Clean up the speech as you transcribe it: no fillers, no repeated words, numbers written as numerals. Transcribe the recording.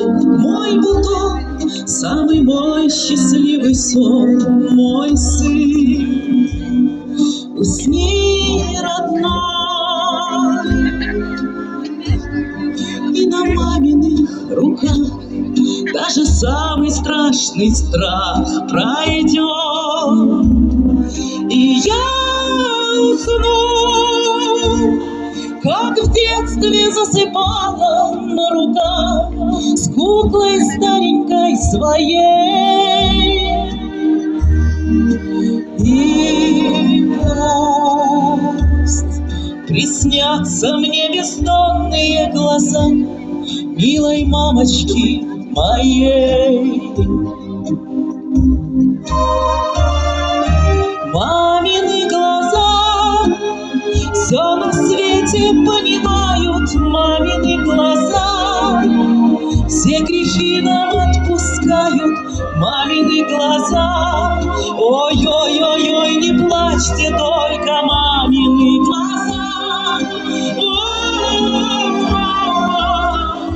мой бутон, самый мой счастливый сон, мой сын. Усни, родной, и на маминых руках даже самый страшный страх пройдет, и я усну, как в детстве засыпала на руках с куклой старенькой своей. И пусть приснятся мне бездонные глаза милой мамочки моей. Мамины глаза все на свете понимают, мамины глаза все грехи нам отпускают, мамины глаза. Ой-ой-ой-ой, не плачьте,